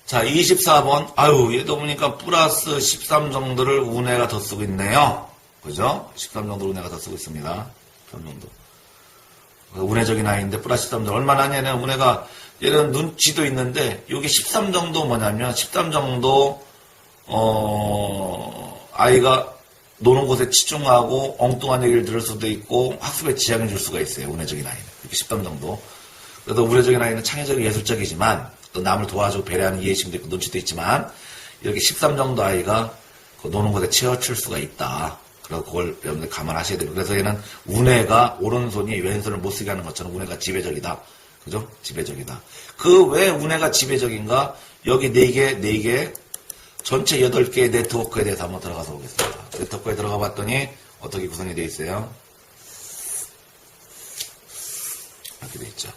자, 24번. 아유, 얘도 보니까 플러스 13 정도를 운해가 더 쓰고 있네요. 그죠? 13 정도 운해가 더 쓰고 있습니다. 13 정도. 운해적인 아이인데 플러스 13 정도. 얼마나 하냐면 운해가 얘는 눈치도 있는데 여기 13 정도 뭐냐면 13 정도 아이가 노는 곳에 치중하고 엉뚱한 얘기를 들을 수도 있고 학습에 지장을 줄 수가 있어요. 운해적인 아이는. 이렇게 13 정도. 그래도 운해적인 아이는 창의적이고 예술적이지만 또 남을 도와주고 배려하는 이해심도 있고 눈치도 있지만 이렇게 13 정도 아이가 그 노는 곳에 치우칠 수가 있다. 그래서 그걸 여러분들 감안하셔야 돼요. 그래서 얘는 운해가 오른손이 왼손을 못 쓰게 하는 것처럼 운해가 지배적이다. 그죠? 지배적이다. 그 왜 운해가 지배적인가? 여기 4개, 전체 8개의 네트워크에 대해서 한번 들어가서 보겠습니다. 네트워크에 들어가 봤더니 어떻게 구성이 되어 있어요? 이렇게 되어 있죠.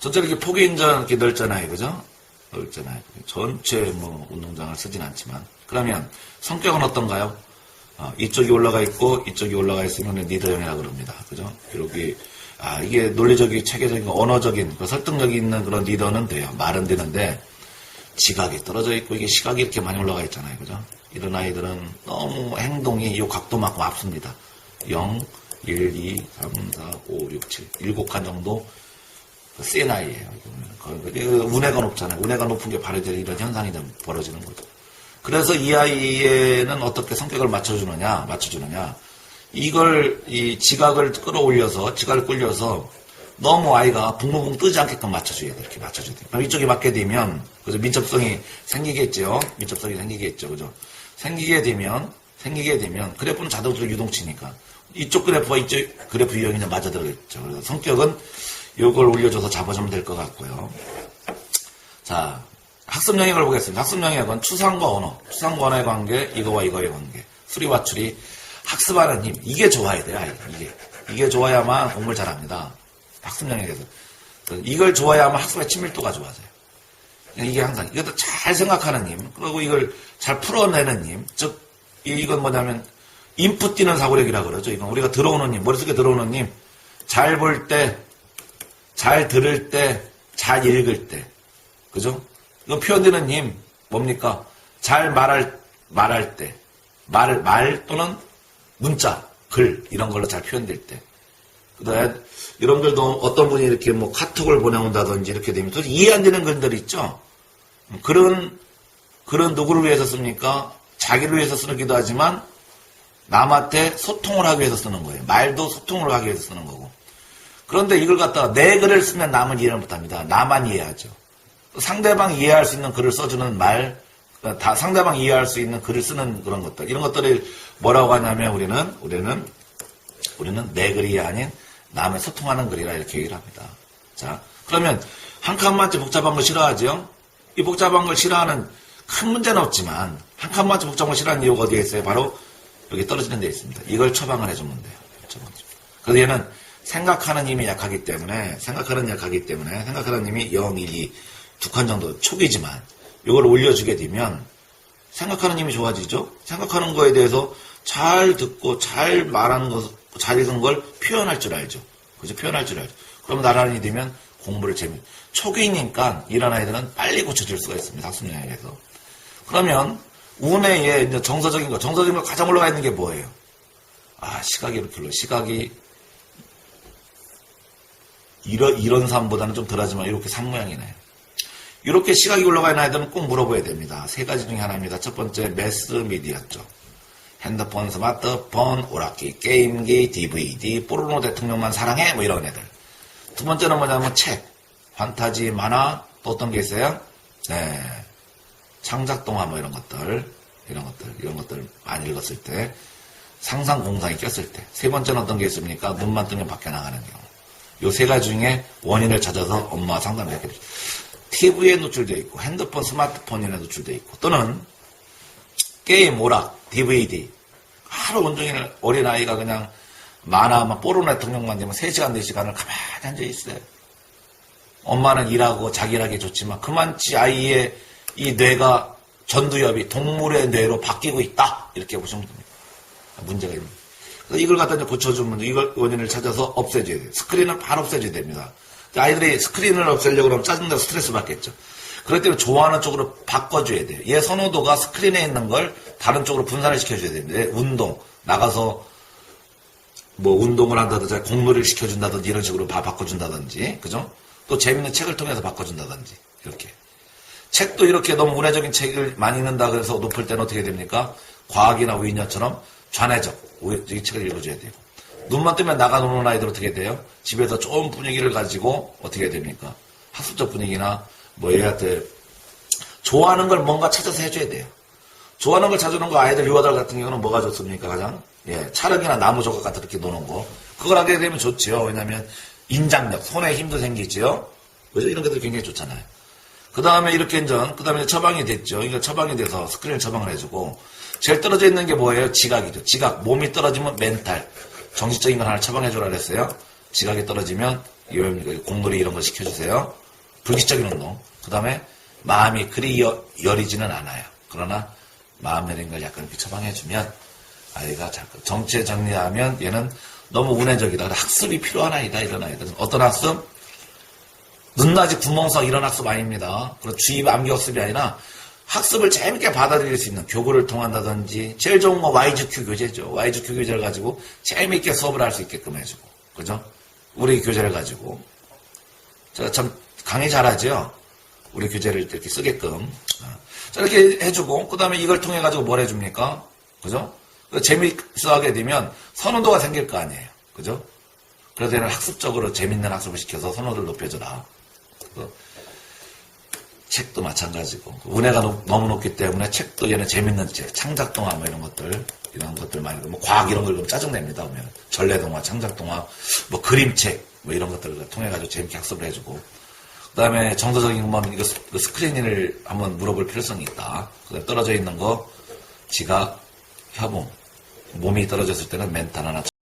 전체 이렇게 폭이 이렇게 넓잖아요. 그죠? 넓잖아요. 전체 운동장을 쓰진 않지만. 그러면 성격은 어떤가요? 이쪽이 올라가 있고 이쪽이 올라가 있으면 리더형이라고 그럽니다. 그죠? 이렇게 이게 논리적인, 체계적인, 언어적인, 설득력이 있는 그런 리더는 돼요. 말은 되는데 지각이 떨어져 있고 이게 시각이 이렇게 많이 올라가 있잖아요. 그죠? 이런 아이들은 너무 행동이 이 각도만큼 앞섭니다. 0, 1, 2, 3, 4, 5, 6, 7, 7칸 정도 센 아이예요. 운해가 높잖아요. 운해가 높은 게 바로 이런 현상이 벌어지는 거죠. 그래서 이 아이에는 어떻게 성격을 맞춰주느냐. 이걸, 이 지각을 끌려서 너무 아이가 붕붕붕 뜨지 않게끔 맞춰줘야 돼. 이렇게 맞춰줘야 돼. 그럼 이쪽에 맞게 되면, 그죠? 민첩성이 생기겠죠? 그죠? 생기게 되면, 그래프는 자동으로 유동치니까. 이쪽 그래프와 이쪽 그래프 유형이 이제 맞아 들어겠죠. 그래서 성격은 요걸 올려줘서 잡아주면 될 것 같고요. 자, 학습 영역을 보겠습니다. 학습 영역은 추상과 언어의 관계, 이거와 이거의 관계, 수리와 추리, 학습하는 힘, 이게 좋아야 돼요, 아이가. 이게 좋아야만 공부를 잘합니다. 학습 영역에서. 이걸 좋아야만 학습의 친밀도가 좋아져요. 이게 항상, 이것도 잘 생각하는 힘, 그리고 이걸 잘 풀어내는 힘, 즉, 이건 뭐냐면, 인풋 뛰는 사고력이라고 그러죠. 이건 우리가 들어오는 힘, 머릿속에 들어오는 힘, 잘 볼 때, 잘 들을 때, 잘 읽을 때. 그죠? 이건 표현되는 힘, 뭡니까? 잘 말할 때. 말 또는 문자, 글, 이런 걸로 잘 표현될 때. 그 다음에, 여러분들도 어떤 분이 이렇게 카톡을 보내온다든지 이렇게 되면 도대체 이해 안 되는 글들 있죠? 그런 누구를 위해서 씁니까? 자기를 위해서 쓰기도 하지만, 남한테 소통을 하기 위해서 쓰는 거예요. 말도 소통을 하기 위해서 쓰는 거고. 그런데 이걸 갖다가 내 글을 쓰면 남은 이해를 못합니다. 나만 이해하죠. 상대방 이해할 수 있는 글을 써주는 말, 상대방 이해할 수 있는 글을 쓰는 그런 것들. 이런 것들을 뭐라고 하냐면 우리는 내 글이 아닌 남의 소통하는 글이라 이렇게 얘기를 합니다. 자, 그러면 한 칸만치 복잡한 거 싫어하죠? 이 복잡한 걸 싫어하는 큰 문제는 없지만 한 칸만치 복잡한 걸 싫어하는 이유가 어디에 있어요? 바로 여기 떨어지는 데 있습니다. 이걸 처방을 해주면 돼요. 그래서 얘는 생각하는 힘이 약하기 때문에 생각하는 힘이 0, 1, 2 두 칸 정도 초기지만 이걸 올려주게 되면 생각하는 힘이 좋아지죠. 생각하는 거에 대해서 잘 듣고 잘 말하는 것, 잘 읽은 걸 표현할 줄 알죠. 그죠? 표현할 줄 알죠. 그러면 나란히 되면 공부를 초기니까 이런 아이들은 빨리 고쳐줄 수가 있습니다. 학습 영역에서. 그러면 운해에 이제 정서적인 거 가장 올라가 있는 게 뭐예요? 시각이 이렇게 올라. 시각이 이런 삶보다는 좀 덜하지만 이렇게 삶 모양이네. 이렇게 시각이 올라가 있는 아이들은 꼭 물어봐야 됩니다. 3가지 중에 하나입니다. 첫 번째 매스미디어죠. 핸드폰, 스마트폰, 오락기, 게임기, DVD, 포르노 대통령만 사랑해 이런 애들. 두 번째는 뭐냐면 책, 판타지, 만화, 또 어떤 게 있어요? 네, 창작동화 이런 것들 많이 읽었을 때, 상상 공상이 꼈을 때. 세 번째는 어떤 게 있습니까? 눈만 뜨면 밖에 나가는 경우. 요 3가지 중에 원인을 찾아서 엄마와 상담을 하게 됩니다. TV에 노출되어 있고 핸드폰, 스마트폰에 노출되어 있고 또는 게임, 오락, DVD 하루 온종일 어린아이가 그냥 만화, 포르노 대통령만 되면 3시간, 4시간을 가만히 앉아있어요. 엄마는 일하고 자기 일하기 좋지만 그만치 아이의 이 뇌가 전두엽이 동물의 뇌로 바뀌고 있다. 이렇게 보시면 됩니다. 문제가 있습니다. 그래서 이걸 갖다 이제 고쳐주면 이걸 원인을 찾아서 없애줘야 돼요. 스크린을 바로 없애줘야 됩니다. 아이들이 스크린을 없애려고 그러면 짜증나고 스트레스 받겠죠. 그렇기 때문에 좋아하는 쪽으로 바꿔줘야 돼요. 얘 선호도가 스크린에 있는 걸 다른 쪽으로 분산을 시켜줘야 됩니다. 운동, 나가서 뭐 운동을 한다든지 공놀이를 시켜준다든지 이런 식으로 바꿔준다든지, 그죠? 또 재밌는 책을 통해서 바꿔준다든지, 이렇게. 책도 이렇게 너무 운해적인 책을 많이 읽는다 그래서 높을 때는 어떻게 됩니까? 과학이나 위인여처럼 좌뇌적, 이 책을 읽어줘야 돼요. 눈만 뜨면 나가 노는 아이들 어떻게 돼요? 집에서 좋은 분위기를 가지고 어떻게 됩니까? 학습적 분위기나 뭐 얘한테 좋아하는 걸 뭔가 찾아서 해줘야 돼요. 좋아하는 걸 찾아주는 거 아이들 유아들 같은 경우는 뭐가 좋습니까? 가장 찰흙이나 나무 조각 같은 이렇게 노는 거. 그걸 하게 되면 좋지요. 왜냐하면 인장력, 손에 힘도 생기지요. 그죠? 이런 것들이 굉장히 좋잖아요. 그 다음에 이렇게 그 다음에 처방이 됐죠. 이거 처방이 돼서 스크린을 처방을 해주고 제일 떨어져 있는 게 뭐예요? 지각이죠. 지각. 몸이 떨어지면 멘탈. 정신적인 걸 하나 처방해주라 그랬어요. 지각이 떨어지면 공놀이 이런 거 시켜주세요. 불기적인 운동. 그 다음에 마음이 그리 여리지는 않아요. 그러나 마음 여린 걸 약간 이렇게 처방해주면 아이가 자꾸 정체 정리하면 얘는 너무 운해적이다. 학습이 필요한 아이다. 이런 아이들은. 어떤 학습? 눈낮이 구멍성 이런 학습 아닙니다. 그리고 주입 암기 학습이 아니라 학습을 재밌게 받아들일 수 있는 교구를 통한다든지 제일 좋은 거 YGQ 교재죠. YGQ 교재를 가지고 재밌게 수업을 할 수 있게끔 해주고. 그죠? 우리 교재를 가지고. 제가 참 강의 잘하죠. 우리 교재를 이렇게 쓰게끔. 자, 이렇게 해주고, 그 다음에 이걸 통해가지고 뭘 해줍니까? 그죠? 재밌어 하게 되면 선호도가 생길 거 아니에요. 그죠? 그래서 얘는 학습적으로 재밌는 학습을 시켜서 선호도를 높여줘라. 책도 마찬가지고. 운해가 너무 높기 때문에 책도 얘는 재밌는 책, 창작동화 뭐 이런 것들 많이, 뭐 과학 이런 걸 보면 짜증냅니다. 보면. 전래동화, 창작동화, 뭐 그림책, 뭐 이런 것들을 통해가지고 재밌게 학습을 해주고. 그 다음에 정서적인 건 이거 스크린을 한번 물어볼 필요성이 있다. 그 다음에 떨어져 있는 거, 지각, 협응. 몸이 떨어졌을 때는 멘탈 하나